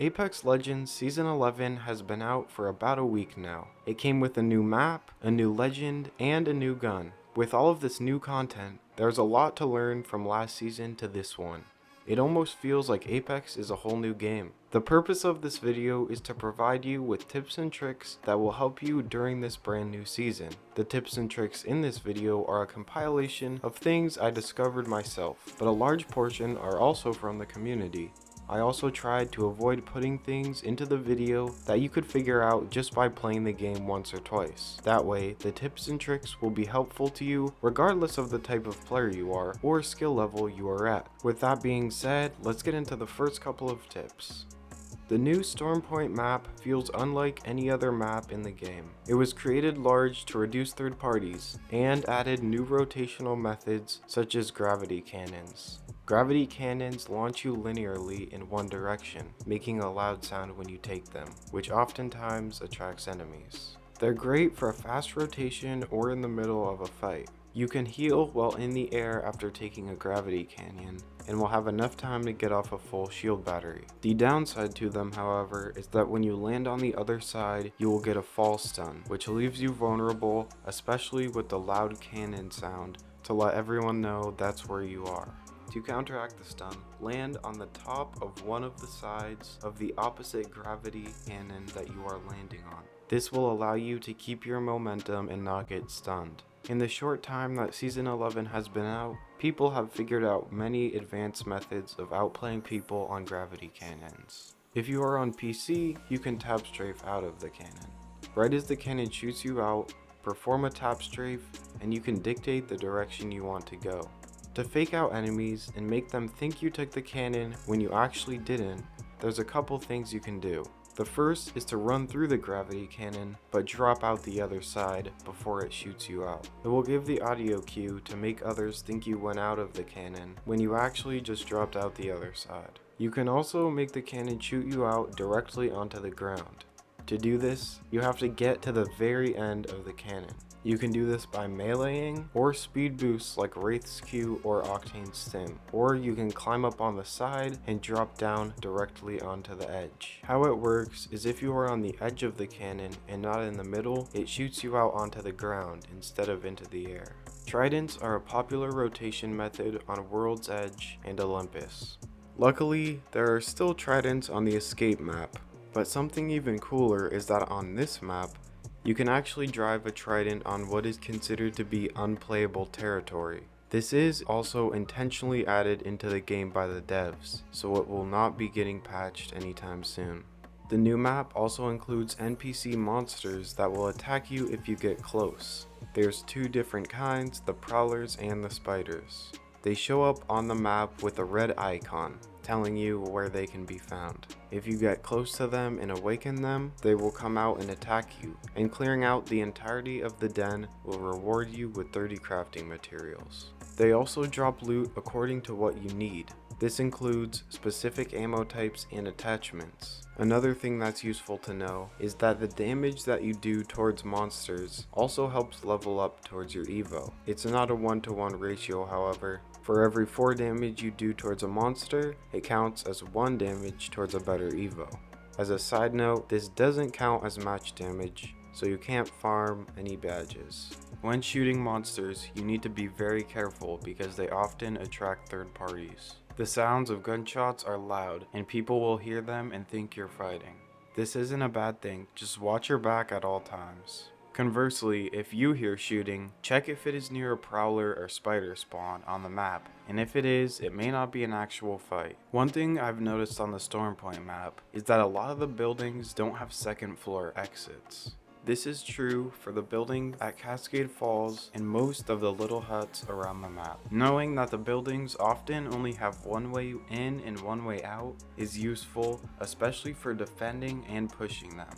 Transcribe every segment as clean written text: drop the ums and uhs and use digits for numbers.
Apex Legends Season 11 has been out for about a week now. It came with a new map, a new legend, and a new gun. With all of this new content, there's a lot to learn from last season to this one. It almost feels like Apex is a whole new game. The purpose of this video is to provide you with tips and tricks that will help you during this brand new season. The tips and tricks in this video are a compilation of things I discovered myself, but a large portion are also from the community. I also tried to avoid putting things into the video that you could figure out just by playing the game once or twice. That way, the tips and tricks will be helpful to you regardless of the type of player you are or skill level you are at. With that being said, let's get into the first couple of tips. The new Stormpoint map feels unlike any other map in the game. It was created large to reduce third parties, and added new rotational methods such as gravity cannons. Gravity cannons launch you linearly in one direction, making a loud sound when you take them, which oftentimes attracts enemies. They're great for a fast rotation or in the middle of a fight. You can heal while in the air after taking a gravity canyon, and will have enough time to get off a full shield battery. The downside to them, however, is that when you land on the other side, you will get a fall stun, which leaves you vulnerable, especially with the loud cannon sound, to let everyone know that's where you are. To counteract the stun, land on the top of one of the sides of the opposite gravity cannon that you are landing on. This will allow you to keep your momentum and not get stunned. In the short time that Season 11 has been out, people have figured out many advanced methods of outplaying people on gravity cannons. If you are on PC, you can tap strafe out of the cannon. Right as the cannon shoots you out, perform a tap strafe, and you can dictate the direction you want to go. To fake out enemies and make them think you took the cannon when you actually didn't, there's a couple things you can do. The first is to run through the gravity cannon, but drop out the other side before it shoots you out. It will give the audio cue to make others think you went out of the cannon when you actually just dropped out the other side. You can also make the cannon shoot you out directly onto the ground. To do this, you have to get to the very end of the cannon. You can do this by meleeing or speed boosts like Wraith's Q or Octane's Stim, or you can climb up on the side and drop down directly onto the edge. How it works is if you are on the edge of the cannon and not in the middle, it shoots you out onto the ground instead of into the air. Tridents are a popular rotation method on World's Edge and Olympus. Luckily, there are still tridents on the escape map, but something even cooler is that on this map, you can actually drive a trident on what is considered to be unplayable territory. This is also intentionally added into the game by the devs, so it will not be getting patched anytime soon. The new map also includes NPC monsters that will attack you if you get close. There's two different kinds, the prowlers and the spiders. They show up on the map with a red icon, telling you where they can be found. If you get close to them and awaken them, they will come out and attack you, and clearing out the entirety of the den will reward you with 30 crafting materials. They also drop loot according to what you need. This includes specific ammo types and attachments. Another thing that's useful to know is that the damage that you do towards monsters also helps level up towards your evo. It's not a 1-to-1 ratio, however. For every 4 damage you do towards a monster, it counts as 1 damage towards a better evo. As a side note, this doesn't count as match damage, so you can't farm any badges. When shooting monsters, you need to be very careful because they often attract third parties. The sounds of gunshots are loud, and people will hear them and think you're fighting. This isn't a bad thing, just watch your back at all times. Conversely, if you hear shooting, check if it is near a prowler or spider spawn on the map, and if it is, it may not be an actual fight. One thing I've noticed on the Stormpoint map is that a lot of the buildings don't have second floor exits. This is true for the building at Cascade Falls and most of the little huts around the map. Knowing that the buildings often only have one way in and one way out is useful, especially for defending and pushing them.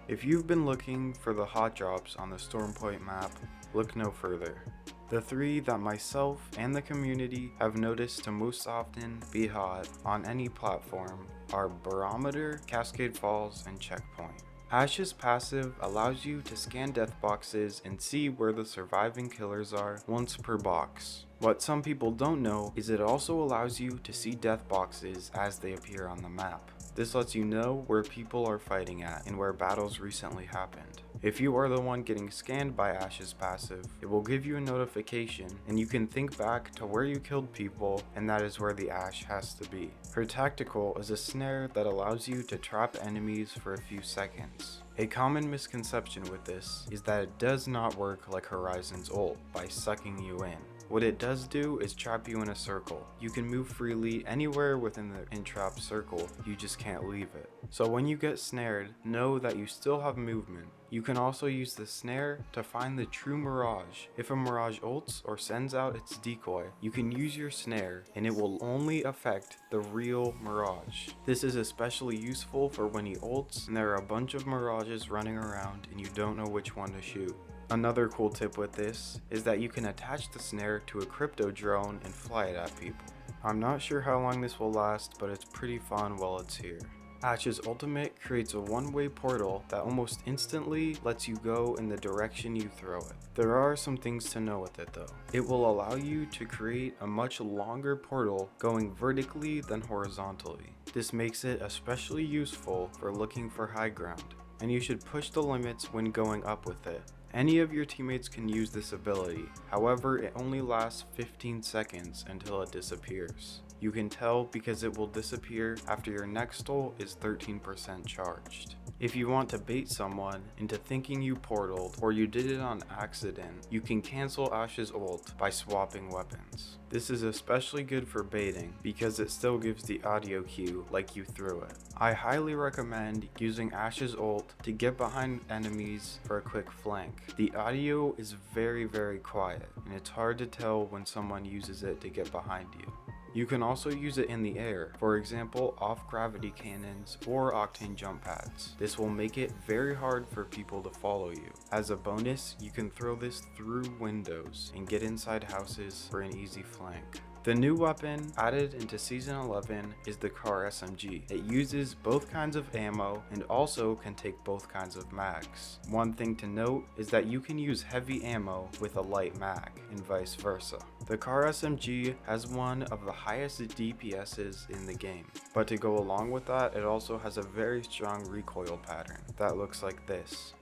If you've been looking for the hot drops on the Stormpoint map, look no further. The 3 that myself and the community have noticed to most often be hot on any platform are Barometer, Cascade Falls, and Checkpoint. Ash's passive allows you to scan death boxes and see where the surviving killers are once per box. What some people don't know is it also allows you to see death boxes as they appear on the map. This lets you know where people are fighting at and where battles recently happened. If you are the one getting scanned by Ash's passive, it will give you a notification and you can think back to where you killed people, and that is where the Ash has to be. Her tactical is a snare that allows you to trap enemies for a few seconds. A common misconception with this is that it does not work like Horizon's ult by sucking you in. What it does do is trap you in a circle. You can move freely anywhere within the entrapped circle, you just can't leave it. So when you get snared, know that you still have movement. You can also use the snare to find the true Mirage. If a Mirage ults or sends out its decoy, you can use your snare and it will only affect the real Mirage. This is especially useful for when he ults and there are a bunch of Mirages running around and you don't know which one to shoot. Another cool tip with this is that you can attach the snare to a crypto drone and fly it at people. I'm not sure how long this will last, but it's pretty fun while it's here. Ash's ultimate creates a one-way portal that almost instantly lets you go in the direction you throw it. There are some things to know with it though. It will allow you to create a much longer portal going vertically than horizontally. This makes it especially useful for looking for high ground, and you should push the limits when going up with it. Any of your teammates can use this ability, however it only lasts 15 seconds until it disappears. You can tell because it will disappear after your next ult is 13% charged. If you want to bait someone into thinking you portaled or you did it on accident, you can cancel Ash's ult by swapping weapons. This is especially good for baiting because it still gives the audio cue like you threw it. I highly recommend using Ash's ult to get behind enemies for a quick flank. The audio is very quiet and it's hard to tell when someone uses it to get behind you. You can also use it in the air, for example off-gravity cannons or octane jump pads. This will make it very hard for people to follow you. As a bonus, you can throw this through windows and get inside houses for an easy flank. The new weapon added into Season 11 is the car SMG. It uses both kinds of ammo and also can take both kinds of mags. One thing to note is that you can use heavy ammo with a light mag and vice versa. The car SMG has one of the highest DPSs in the game, but to go along with that, it also has a very strong recoil pattern that looks like this.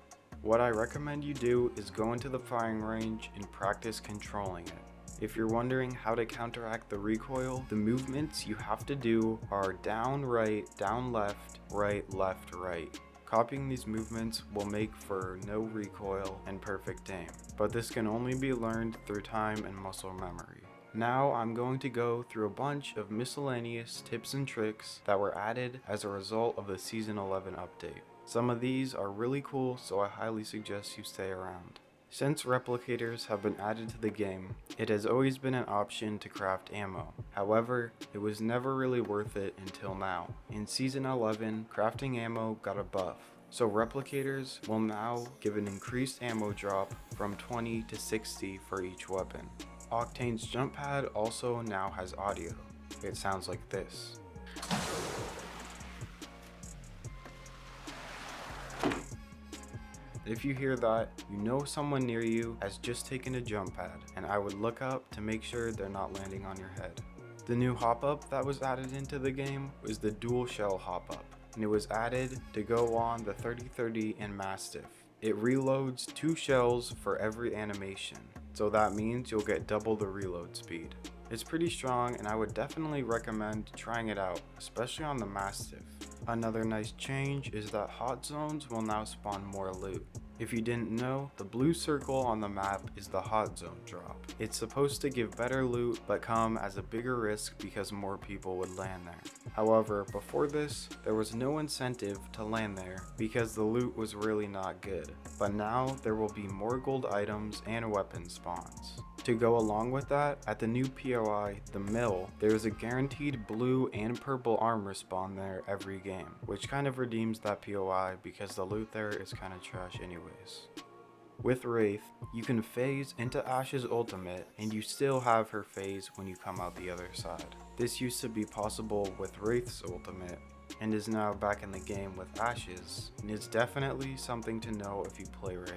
What I recommend you do is go into the firing range and practice controlling it. If you're wondering how to counteract the recoil, the movements you have to do are down, right, down, left, left, right. Copying these movements will make for no recoil and perfect aim, but this can only be learned through time and muscle memory. Now I'm going to go through a bunch of miscellaneous tips and tricks that were added as a result of the Season 11 update. Some of these are really cool, so I highly suggest you stay around. Since replicators have been added to the game, it has always been an option to craft ammo. However, it was never really worth it until now. In Season 11, crafting ammo got a buff, so replicators will now give an increased ammo drop from 20 to 60 for each weapon. Octane's jump pad also now has audio. It sounds like this. If you hear that, you know someone near you has just taken a jump pad, and I would look up to make sure they're not landing on your head. The new hop-up that was added into the game was the dual shell hop-up, and it was added to go on the 3030 and Mastiff. It reloads 2 shells for every animation, so that means you'll get double the reload speed. It's pretty strong and I would definitely recommend trying it out, especially on the Mastiff. Another nice change is that hot zones will now spawn more loot. If you didn't know, the blue circle on the map is the hot zone drop. It's supposed to give better loot but come as a bigger risk because more people would land there. However, before this, there was no incentive to land there because the loot was really not good. But now there will be more gold items and weapon spawns. To go along with that, at the new POI, the Mill, there is a guaranteed blue and purple armor spawn there every game, which kind of redeems that POI because the loot there is kind of trash anyways. With Wraith, you can phase into Ash's ultimate and you still have her phase when you come out the other side. This used to be possible with Wraith's ultimate and is now back in the game with Ash's, and is definitely something to know if you play Wraith.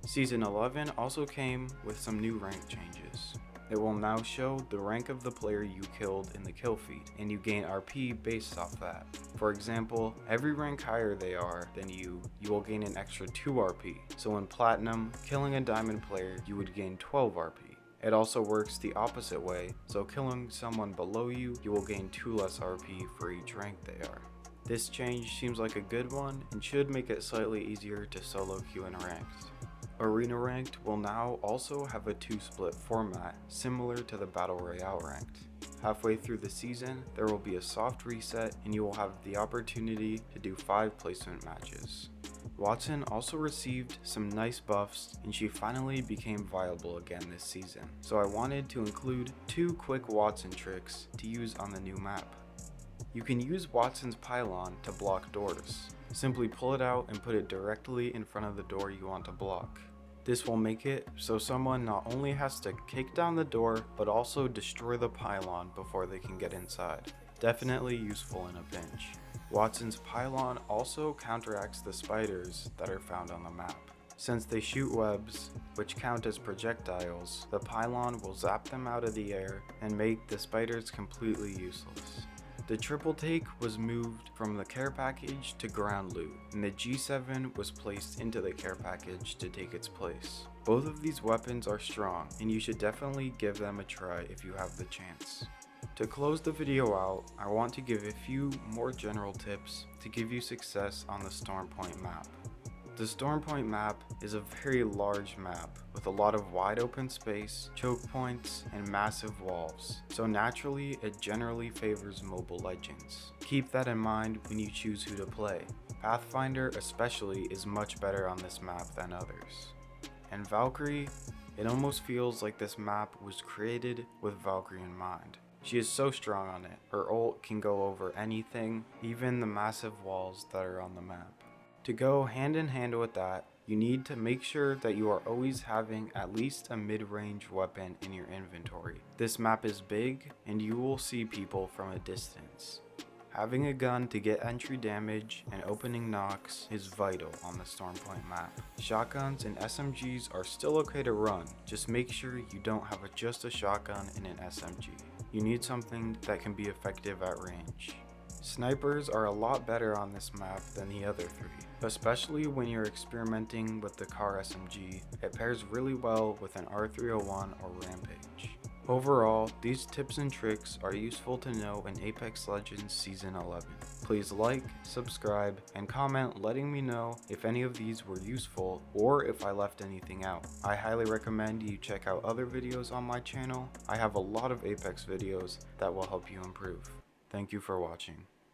Season 11 also came with some new rank changes. It will now show the rank of the player you killed in the kill feed, and you gain RP based off that. For example, every rank higher they are than you will gain an extra 2 RP. So in Platinum, killing a Diamond player, you would gain 12 RP. It also works the opposite way, so killing someone below you will gain 2 less RP for each rank they are. This change seems like a good one and should make it slightly easier to solo queue in ranked. Arena Ranked will now also have a 2-split format similar to the Battle Royale Ranked. Halfway through the season, there will be a soft reset and you will have the opportunity to do 5 placement matches. Watson also received some nice buffs and she finally became viable again this season, so I wanted to include 2 quick Watson tricks to use on the new map. You can use Watson's pylon to block doors. Simply pull it out and put it directly in front of the door you want to block. This will make it so someone not only has to kick down the door, but also destroy the pylon before they can get inside. Definitely useful in a pinch. Watson's pylon also counteracts the spiders that are found on the map. Since they shoot webs, which count as projectiles, the pylon will zap them out of the air and make the spiders completely useless. The triple take was moved from the care package to ground loot, and the G7 was placed into the care package to take its place. Both of these weapons are strong, and you should definitely give them a try if you have the chance. To close the video out, I want to give a few more general tips to give you success on the Stormpoint map. The Stormpoint map is a very large map with a lot of wide open space, choke points, and massive walls, so naturally it generally favors mobile legends. Keep that in mind when you choose who to play. Pathfinder especially is much better on this map than others. And Valkyrie, it almost feels like this map was created with Valkyrie in mind. She is so strong on it, her ult can go over anything, even the massive walls that are on the map. To go hand in hand with that, you need to make sure that you are always having at least a mid-range weapon in your inventory. This map is big and you will see people from a distance. Having a gun to get entry damage and opening knocks is vital on the Stormpoint map. Shotguns and SMGs are still okay to run, just make sure you don't have just a shotgun and an SMG. You need something that can be effective at range. Snipers are a lot better on this map than the other 3, especially when you're experimenting with the car SMG. It pairs really well with an R301 or Rampage. Overall, these tips and tricks are useful to know in Apex Legends Season 11. Please like, subscribe, and comment letting me know if any of these were useful or if I left anything out. I highly recommend you check out other videos on my channel. I have a lot of Apex videos that will help you improve. Thank you for watching.